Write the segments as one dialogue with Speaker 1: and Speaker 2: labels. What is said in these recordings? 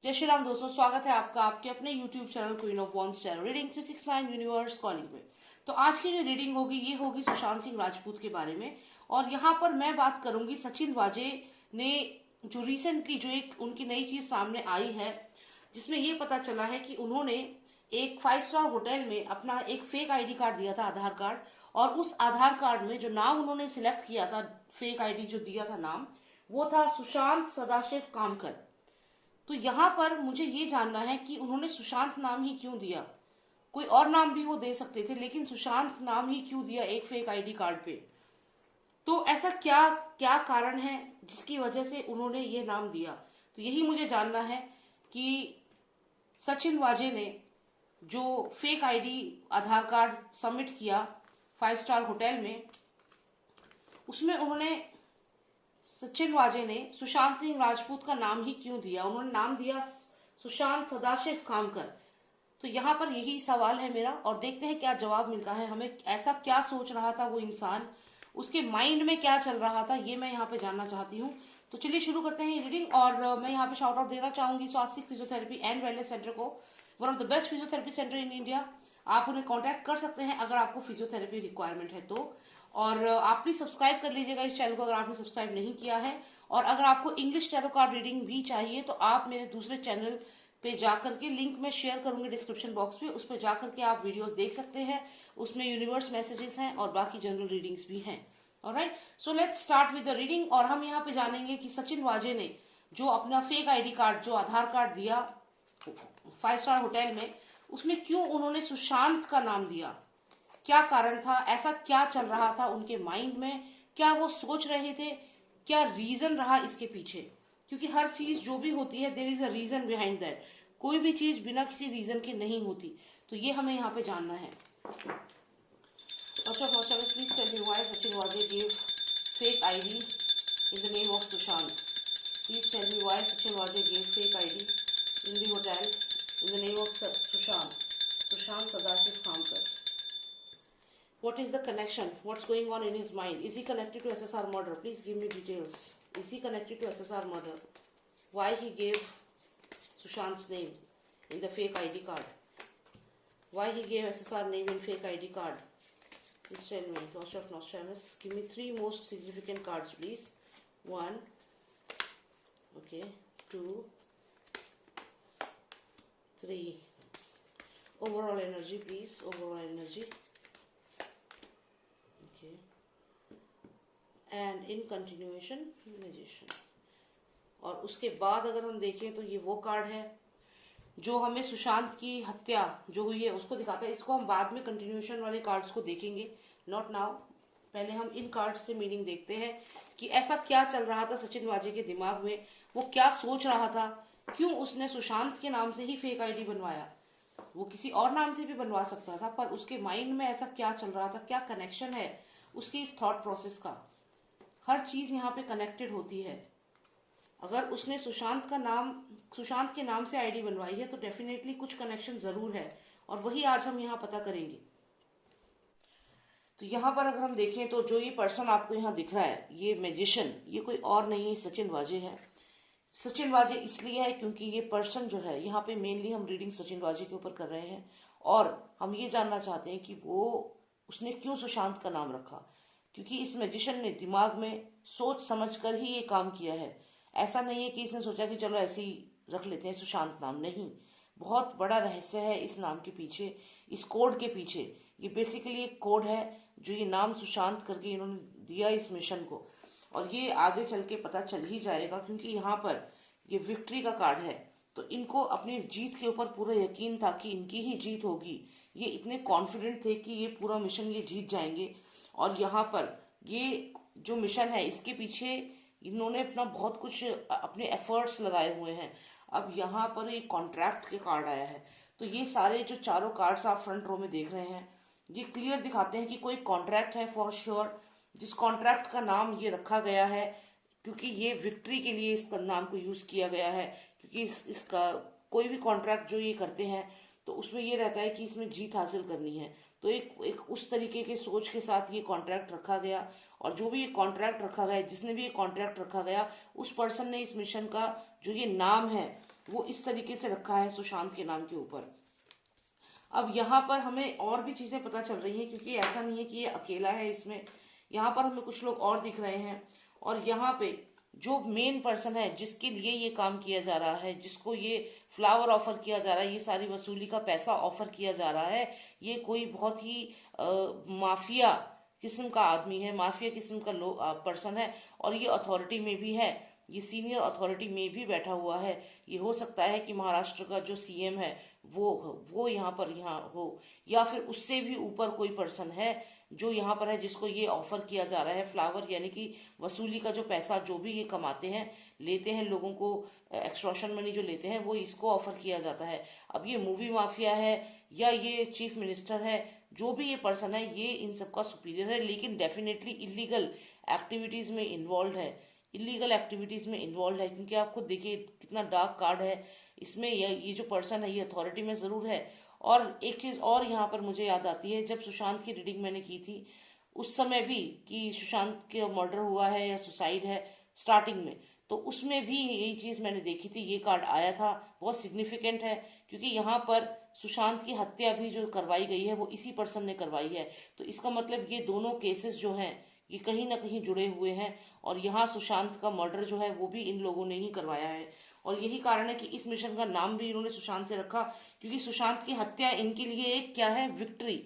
Speaker 1: जय श्री राम दोस्तों, स्वागत है आपका आपके अपने YouTube channel queen of wands tarot reading 369 universe calling पे। तो आज की जो रीडिंग होगी ये होगी सुशांत सिंह राजपूत के बारे में। और यहाँ पर मैं बात करूंगी सचिन वाजे ने जो रिसेंटली जो एक उनकी नई चीज सामने आई है, जिसमें ये पता चला है कि उन्होंने एक 5 स्टार होटल में अपना एक फेक आईडी कार्ड दिया था, आधार कार्ड। और उस आधार कार्ड में जो नाम उन्होंने सिलेक्ट किया था, फेक आईडी जो दिया था नाम, वो था सुशांत सदाशिव कामकर। तो यहाँ पर मुझे ये जानना है कि उन्होंने सुशांत नाम ही क्यों दिया। कोई और नाम भी वो दे सकते थे, लेकिन सुशांत नाम ही क्यों दिया एक फेक आईडी कार्ड पे। तो ऐसा क्या क्या कारण है जिसकी वजह से उन्होंने ये नाम दिया। तो यही मुझे जानना है कि सचिन वाजे ने जो फेक आईडी आधार कार्ड सबमिट किया 5 स्टार होटल में, उसमें उन्होंने सचिन वाजे ने सुशांत सिंह राजपूत का नाम ही क्यों दिया। उन्होंने नाम दिया सुशांत सदाशिव कामकर। तो यहाँ पर यही सवाल है मेरा, और देखते हैं क्या जवाब मिलता है हमें। ऐसा क्या सोच रहा था वो इंसान, उसके माइंड में क्या चल रहा था, ये मैं यहाँ पे जानना चाहती हूँ। तो चलिए शुरू करते हैं ये रीडिंग। और मैं यहाँ पे शाउट आउट देना चाहूंगी स्वास्थ्य फिजियोथेरेपी एंड वेलनेस सेंटर को, one of the best physiotherapy centre in India. आप उन्हें कॉन्टैक्ट कर सकते हैं अगर आपको फिजियोथेरेपी रिक्वायरमेंट है तो। और आप प्लीज सब्सक्राइब कर लीजिएगा इस चैनल को अगर आपने सब्सक्राइब नहीं किया है। और अगर आपको इंग्लिश टैरो कार्ड रीडिंग भी चाहिए तो आप मेरे दूसरे चैनल पे जाकर के, लिंक में शेयर करूंगी डिस्क्रिप्शन बॉक्स में, उस पर जाकर के आप वीडियोस देख सकते हैं। उसमें यूनिवर्स मैसेजेस हैं और बाकी जनरल रीडिंग्स भी हैं। Alright, so let's start with the reading. और हम यहाँ पे जानेंगे कि सचिन वाजे ने जो अपना फेक आईडी कार्ड, जो आधार कार्ड दिया 5 स्टार होटल में, उसमें क्यों उन्होंने सुशांत का नाम दिया। क्या कारण था, ऐसा क्या चल रहा था उनके माइंड में, क्या वो सोच रहे थे, क्या रीजन रहा इसके पीछे। क्योंकि हर चीज जो भी होती है, there is a reason behind that. कोई भी चीज बिना किसी रीजन के नहीं होती। तो ये हमें यहाँ पे जानना है। Please tell me why Sachin Vaze give fake ID in the name of Sushant. Please tell me why Sachin Vaze give fake ID in the hotel in the name of Sushant Sadashiv Kamkar. What is the connection? What's going on in his mind? Is he connected to SSR murder? Please give me details. Is he connected to SSR murder? Why he gave Sushant's name in the fake ID card? Why he gave SSR name in fake ID card? Please tell me. Lost of Nostradamus. Give me 3 most significant cards, please. 1. Okay. 2. 3. Overall energy, please. Overall energy. And in continuation magician. और उसके बाद अगर हम देखें तो ये वो card है जो हमें सुशांत की हत्या जो हुई है उसको दिखाता है। इसको हम बाद में कंटिन्यूएशन वाले कार्ड्स को देखेंगे, नॉट नाउ। पहले हम इन कार्ड्स से मीनिंग देखते हैं कि ऐसा क्या चल रहा था सचिन वाजे के दिमाग में, वो क्या सोच रहा था, क्यों उसने सुशांत के नाम से ही फेक आईडी बनवाया। वो किसी और नाम से भी बनवा सकता था, पर उसके माइंड में ऐसा क्या चल रहा था, क्या कनेक्शन है उसकी इस थॉट प्रोसेस का। हर चीज यहाँ पे कनेक्टेड होती है। अगर उसने सुशांत के नाम से आईडी बनवाई है तो डेफिनेटली कुछ कनेक्शन जरूर है, और वही आज हम यहाँ पता करेंगे। तो यहाँ पर अगर हम देखें तो जो ये पर्सन आपको यहाँ दिख रहा है, ये मैजिशियन, ये कोई और नहीं है, सचिन वाजे है। सचिन वाजे इसलिए है क्योंकि ये पर्सन जो है, यहाँ पे मेनली हम रीडिंग सचिन वाजे के ऊपर कर रहे हैं, और हम ये जानना चाहते हैं कि उसने क्यों सुशांत का नाम रखा। क्योंकि इस मैजिशियन ने दिमाग में सोच समझ कर ही ये काम किया है। ऐसा नहीं है कि इसने सोचा कि चलो ऐसे ही रख लेते हैं सुशांत नाम, नहीं। बहुत बड़ा रहस्य है इस नाम के पीछे, इस कोड के पीछे। ये बेसिकली एक कोड है जो ये नाम सुशांत करके इन्होंने दिया इस मिशन को, और ये आगे चल के पता चल ही जाएगा। क्योंकि यहाँ पर ये विक्ट्री का कार्ड है, तो इनको अपनी जीत के ऊपर पूरा यकीन था कि इनकी ही जीत होगी। ये इतने कॉन्फिडेंट थे कि ये पूरा मिशन ये जीत जाएंगे। और यहाँ पर ये जो मिशन है, इसके पीछे इन्होंने अपना बहुत कुछ अपने एफर्ट्स लगाए हुए हैं। अब यहाँ पर एक कॉन्ट्रैक्ट के कार्ड आया है, तो ये सारे जो चारों कार्ड्स आप फ्रंट रो में देख रहे हैं, ये क्लियर दिखाते हैं कि कोई कॉन्ट्रैक्ट है फॉर श्योर, जिस कॉन्ट्रैक्ट का नाम ये रखा गया है। क्योंकि ये विक्ट्री के लिए इसका नाम को यूज किया गया है। क्योंकि इसका कोई भी कॉन्ट्रैक्ट जो ये करते हैं तो उसमें ये रहता है कि इसमें जीत हासिल करनी है। तो एक उस तरीके के सोच के साथ ये कॉन्ट्रैक्ट रखा गया। और जो भी ये कॉन्ट्रैक्ट रखा गया, जिसने भी ये कॉन्ट्रैक्ट रखा गया, उस पर्सन ने इस मिशन का जो ये नाम है वो इस तरीके से रखा है सुशांत के नाम के ऊपर। अब यहाँ पर हमें और भी चीजें पता चल रही हैं, क्योंकि ऐसा नहीं है कि ये अकेला है इसमें, यहाँ पर हमें कुछ लोग और दिख रहे हैं। और यहाँ पे जो मेन पर्सन है जिसके लिए ये काम किया जा रहा है, जिसको ये फ्लावर ऑफर किया जा रहा है, ये सारी वसूली का पैसा ऑफर किया जा रहा है, ये कोई बहुत ही माफिया किस्म का आदमी है, माफिया किस्म का पर्सन है। और ये अथॉरिटी में भी है, ये सीनियर अथॉरिटी में भी बैठा हुआ है। ये हो सकता है कि महाराष्ट्र का जो सीएम है वो यहाँ हो, या फिर उससे भी ऊपर कोई पर्सन है जो यहाँ पर है, जिसको ये ऑफर किया जा रहा है फ्लावर, यानी कि वसूली का जो पैसा जो भी ये कमाते हैं, लेते हैं लोगों को, एक्सटॉर्शन मनी जो लेते हैं, वो इसको ऑफर किया जाता है। अब ये मूवी माफिया है या ये चीफ मिनिस्टर है, जो भी ये पर्सन है, ये इन सबका सुपीरियर है, लेकिन डेफिनेटली इलीगल एक्टिविटीज में इन्वॉल्व है, इलीगल एक्टिविटीज में इन्वॉल्व है। क्योंकि आप खुद देखिए कितना डार्क कार्ड है इसमें, ये जो पर्सन है ये अथॉरिटी में जरूर है। और एक चीज और यहाँ पर मुझे याद आती है, जब सुशांत की रीडिंग मैंने की थी उस समय भी, कि सुशांत का मर्डर हुआ है या सुसाइड है स्टार्टिंग में, तो उसमें भी यही चीज मैंने देखी थी, ये कार्ड आया था। बहुत सिग्निफिकेंट है, क्योंकि यहाँ पर सुशांत की हत्या भी जो करवाई गई है वो इसी पर्सन ने करवाई है। तो इसका मतलब ये दोनों केसेस जो हैं ये कहीं ना कहीं जुड़े हुए हैं, और यहाँ सुशांत का मर्डर जो है वो भी इन लोगों ने ही करवाया है। और यही कारण है कि इस मिशन का नाम भी इन्होंने सुशांत से रखा, क्योंकि सुशांत की हत्या इनके लिए एक क्या है, victory.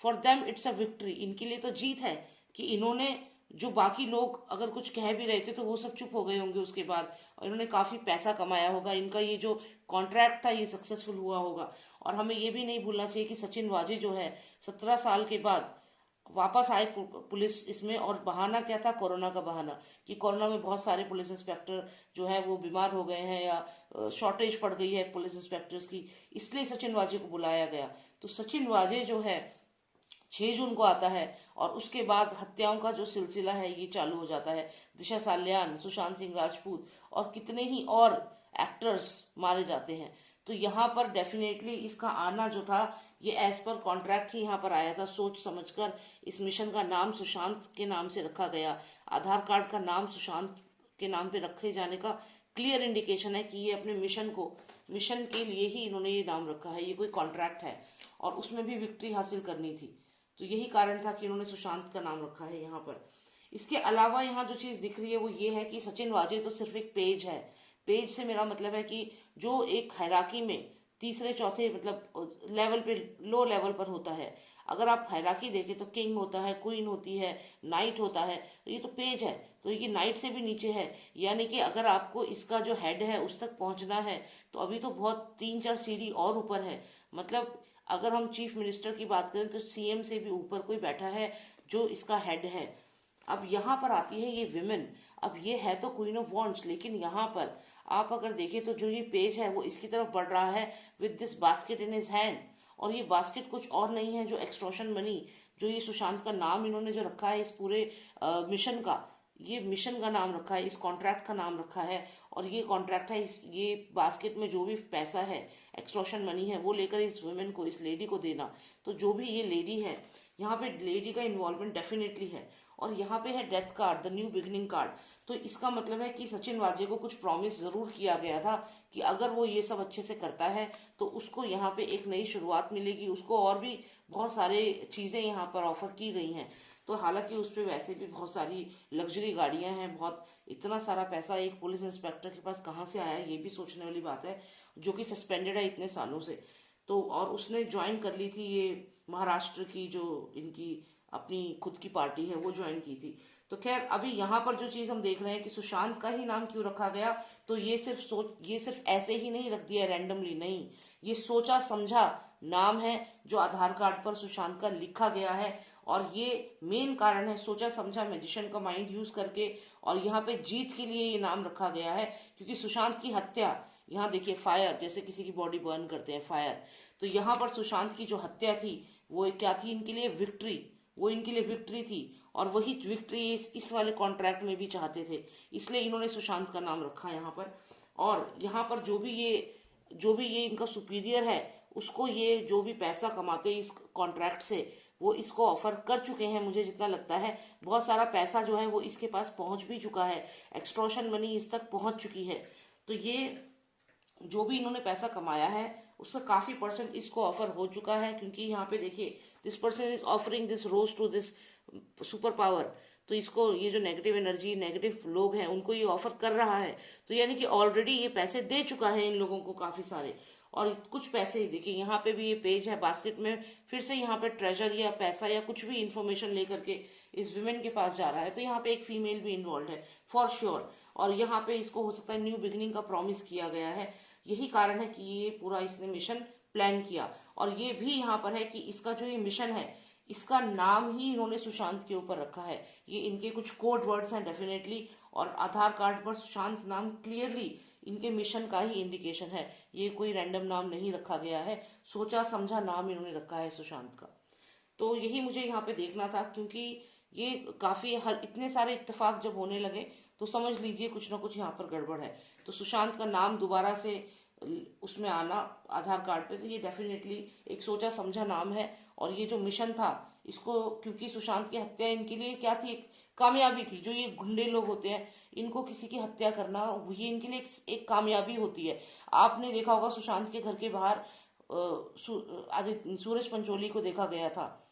Speaker 1: For them it's a victory, इनके लिए तो जीत है कि इन्होंने, जो बाकी लोग अगर कुछ कह भी रहे थे तो वो सब चुप हो गए होंगे उसके बाद, और इन्होंने काफी पैसा कमाया होगा, इनका ये जो कॉन्ट्रैक्ट था ये सक्सेसफुल हुआ होगा। और हमें ये भी नहीं भूलना चाहिए कि सचिन वाजे जो है 17 साल के बाद वापस आए पुलिस इसमें, और बहाना क्या था, कोरोना का बहाना, कि कोरोना में बहुत सारे पुलिस इंस्पेक्टर जो है वो बीमार हो गए हैं या शॉर्टेज पड़ गई है पुलिस इंस्पेक्टर्स की, इसलिए सचिन वाजे को बुलाया गया। तो सचिन वाजे जो है 6 जून को आता है, और उसके बाद हत्याओं का जो सिलसिला है ये चालू हो जाता है। दिशा साल्यान, सुशांत सिंह राजपूत और कितने ही और एक्टर्स मारे जाते हैं। तो यहाँ पर डेफिनेटली इसका आना जो था ये एज पर कॉन्ट्रैक्ट ही यहाँ पर आया था, सोच समझकर। इस मिशन का नाम सुशांत के नाम से रखा गया, आधार कार्ड का नाम सुशांत के नाम पे रखे जाने का क्लियर इंडिकेशन है कि ये अपने मिशन के लिए ही इन्होंने ये नाम रखा है, ये कोई कॉन्ट्रैक्ट है, और उसमें भी विक्ट्री हासिल करनी थी। तो यही कारण था कि उन्होंने सुशांत का नाम रखा है यहाँ पर। इसके अलावा यहाँ जो चीज दिख रही है वो ये है कि सचिन वाजे तो सिर्फ एक पेज है। पेज से मेरा मतलब है कि जो एक हायरार्की में तीसरे चौथे मतलब लेवल पे, लो लेवल पर होता है। अगर आप हायरार्की देखें तो किंग होता है, क्वीन होती है, नाइट होता है, तो ये तो पेज है, तो ये नाइट से भी नीचे है। यानी कि अगर आपको इसका जो हेड है उस तक पहुंचना है तो अभी तो बहुत 3-4 सीढ़ी और ऊपर है। मतलब अगर हम चीफ मिनिस्टर की बात करें तो सीएम से भी ऊपर कोई बैठा है जो इसका हेड है। अब यहाँ पर आती है ये विमेन। अब ये है तो क्वीन ऑफ वॉन्ड्स, लेकिन यहाँ पर आप अगर देखें तो जो ये पेज है वो इसकी तरफ बढ़ रहा है with this basket in his hand. और ये बास्केट कुछ और नहीं है, जो एक्सटॉर्शन मनी, जो ये सुशांत का नाम इन्होंने जो रखा है इस पूरे मिशन का, ये मिशन का नाम रखा है, इस कॉन्ट्रैक्ट का नाम रखा है। और ये कॉन्ट्रैक्ट है, ये बास्केट में जो भी पैसा है, एक्सटॉर्शन मनी है, वो लेकर इस वुमेन को, इस लेडी को देना। तो जो भी ये लेडी है, यहाँ पे लेडी का इन्वॉल्वमेंट डेफिनेटली है। और यहाँ पे है death card, the new beginning card. तो इसका मतलब है कि सचिन वाजे को कुछ प्रॉमिस जरूर किया गया था कि अगर वो ये सब अच्छे से करता है तो उसको यहाँ पे एक नई शुरुआत मिलेगी, उसको और भी बहुत सारे चीजें यहाँ पर ऑफर की गई हैं। तो हालांकि उस पर वैसे भी बहुत सारी लग्जरी गाड़ियां हैं, बहुत इतना सारा पैसा एक पुलिस इंस्पेक्टर के पास कहाँ से आया, ये भी सोचने वाली बात है, जो कि सस्पेंडेड है इतने सालों से। तो और उसने ज्वाइन कर ली थी ये महाराष्ट्र की जो इनकी अपनी खुद की पार्टी है, वो ज्वाइन की थी। तो खैर अभी यहाँ पर जो चीज हम देख रहे हैं कि सुशांत का ही नाम क्यों रखा गया, तो ये सिर्फ ऐसे ही नहीं रख दिया रैंडमली, नहीं, ये सोचा समझा नाम है जो आधार कार्ड पर सुशांत का लिखा गया है। और ये मेन कारण है, सोचा समझा मैजिशियन का माइंड यूज करके। और यहाँ पे जीत के लिए ये नाम रखा गया है, क्योंकि सुशांत की हत्या, यहाँ देखिए फायर, जैसे किसी की बॉडी बर्न करते हैं फायर, तो यहाँ पर सुशांत की जो हत्या थी वो क्या थी, इनके लिए विक्ट्री, वो इनके लिए विक्ट्री थी। और वही विक्ट्री इस वाले कॉन्ट्रैक्ट में भी चाहते थे, इसलिए इन्होंने सुशांत का नाम रखा यहाँ पर। और यहाँ पर जो भी ये इनका सुपीरियर है, उसको ये जो भी पैसा कमाते हैं इस कॉन्ट्रैक्ट से, वो इसको ऑफर कर चुके हैं। मुझे जितना लगता है बहुत सारा पैसा जो है वो इसके पास पहुंच भी चुका है, एक्सटॉर्शन मनी इस तक पहुंच चुकी है। तो ये जो भी इन्होंने पैसा कमाया है उसका काफी परसेंट इसको ऑफर हो चुका है, क्योंकि यहाँ पे देखिए this person is offering this rose to this super power. तो इसको ये जो नेगेटिव एनर्जी, नेगेटिव लोग हैं, उनको ये ऑफर कर रहा है। तो यानी कि ऑलरेडी ये पैसे दे चुका है इन लोगों को काफी सारे। और कुछ पैसे देखिए यहाँ पे भी ये पेज है बास्केट में, फिर से यहाँ पे ट्रेजर या पैसा या कुछ भी इंफॉर्मेशन लेकर के इस विमेन के पास जा रहा है। तो यहाँ पे एक फीमेल भी इन्वॉल्व है फॉर श्योर। और यहाँ पे इसको हो सकता है न्यू बिगिनिंग का प्रॉमिस किया गया है। यही कारण है कि ये पूरा इसने मिशन प्लान किया। और ये भी यहाँ पर है कि इसका जो ये मिशन है, इसका नाम ही इन्होंने सुशांत के ऊपर रखा है। ये इनके कुछ कोड वर्ड्स हैं डेफिनेटली, और आधार कार्ड पर सुशांत नाम क्लियरली इनके मिशन का ही इंडिकेशन है। ये कोई रैंडम नाम नहीं रखा गया है, सोचा समझा नाम इन्होंने रखा है सुशांत का। तो यही मुझे यहाँ पे देखना था, क्योंकि ये काफी हर इतने सारे इत्तेफाक जब होने लगे तो समझ लीजिए कुछ ना कुछ यहाँ पर गड़बड़ है। तो सुशांत का नाम दोबारा से उसमें आना आधार कार्ड पे, तो ये डेफिनेटली एक सोचा समझा नाम है। और ये जो मिशन था इसको, क्योंकि सुशांत की हत्या इनके लिए क्या थी, एक कामयाबी थी। जो ये गुंडे लोग होते हैं, इनको किसी की हत्या करना ये इनके लिए एक कामयाबी होती है। आपने देखा होगा सुशांत के घर के बाहर सूरज पंचोली को देखा गया था,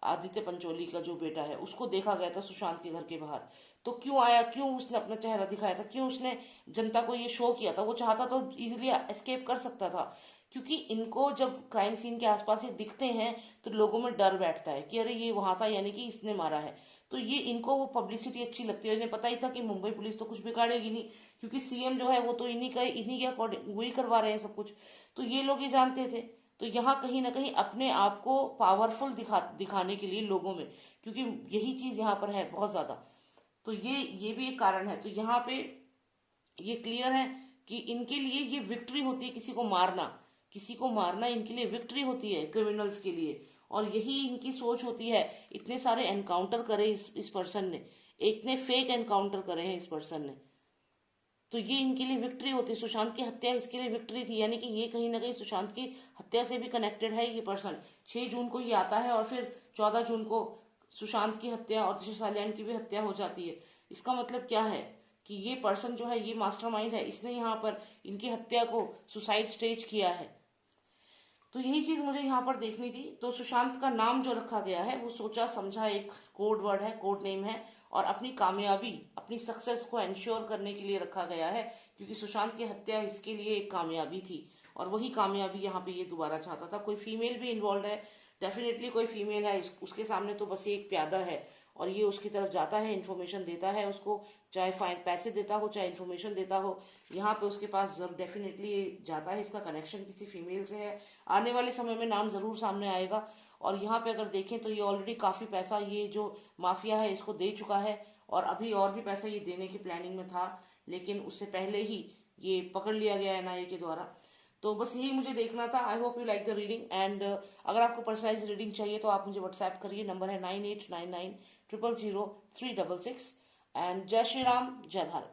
Speaker 1: आदित्य पंचोली का जो बेटा है उसको देखा गया था सुशांत के घर के बाहर। तो क्यों आया, क्यों उसने अपना चेहरा दिखाया था, क्यों उसने जनता को ये शो किया था? वो चाहता तो इजीली एस्केप कर सकता था, क्योंकि इनको जब क्राइम सीन के आसपास ये दिखते हैं तो लोगों में डर बैठता है कि अरे ये वहां था, यानी कि इसने मारा है। तो ये इनको वो पब्लिसिटी अच्छी लगती है। इन्हें पता ही था कि मुंबई पुलिस तो कुछ बिगाड़ेगी नहीं, क्योंकि सीएम जो है वो तो इन्हीं के अकॉर्डिंग वही करवा रहे हैं सब कुछ। तो ये लोग ये जानते थे। तो यहाँ कहीं ना कहीं अपने आप को पावरफुल दिखाने के लिए लोगों में, क्योंकि यही चीज यहाँ पर है बहुत ज्यादा। तो ये भी एक कारण है। तो यहाँ पे ये क्लियर है कि इनके लिए ये विक्ट्री होती है, किसी को मारना इनके लिए विक्ट्री होती है क्रिमिनल्स के लिए। और यही इनकी सोच होती है। इतने सारे एनकाउंटर करे इस पर्सन ने, इतने फेक एनकाउंटर करे हैं इस पर्सन ने, तो ये इनके लिए विक्ट्री होती है। सुशांत की हत्या इसके लिए विक्ट्री थी, यानी कि ये कहीं ना कहीं सुशांत की हत्या से भी कनेक्टेड है ये पर्सन। 6 जून को ये आता है और फिर 14 जून को सुशांत की हत्या और दिशा सालियान की भी हत्या हो जाती है। इसका मतलब क्या है कि ये पर्सन जो है, ये मास्टरमाइंड है, इसने यहाँ पर इनकी हत्या को सुसाइड स्टेज किया है। तो यही चीज मुझे यहाँ पर देखनी थी। तो सुशांत का नाम जो रखा गया है वो सोचा समझा एक कोड वर्ड है, कोड नेम है, और अपनी कामयाबी, अपनी सक्सेस को एंश्योर करने के लिए रखा गया है, क्योंकि सुशांत की हत्या इसके लिए एक कामयाबी थी। और वही कामयाबी यहाँ पे ये दोबारा चाहता था। कोई फीमेल भी इन्वॉल्व है, डेफिनेटली कोई फीमेल है। उसके सामने तो बस एक प्यादा है, और ये उसकी तरफ जाता है, इन्फॉर्मेशन देता है उसको, चाहे फाइन पैसे देता हो चाहे इन्फॉर्मेशन देता हो। यहाँ पे उसके पास डेफिनेटली जाता है, इसका कनेक्शन किसी फीमेल से है। आने वाले समय में नाम जरूर सामने आएगा। और यहाँ पे अगर देखें तो ये ऑलरेडी काफी पैसा ये जो माफिया है इसको दे चुका है, और अभी और भी पैसा ये देने की प्लानिंग में था, लेकिन उससे पहले ही ये पकड़ लिया गया एनआईए के द्वारा। तो बस यही मुझे देखना था। I hope you like the reading, and अगर आपको पर्सनलाइज रीडिंग चाहिए तो आप मुझे व्हाट्सएप करिए, नंबर है 9899000366। एंड जय श्री राम, जय भारत।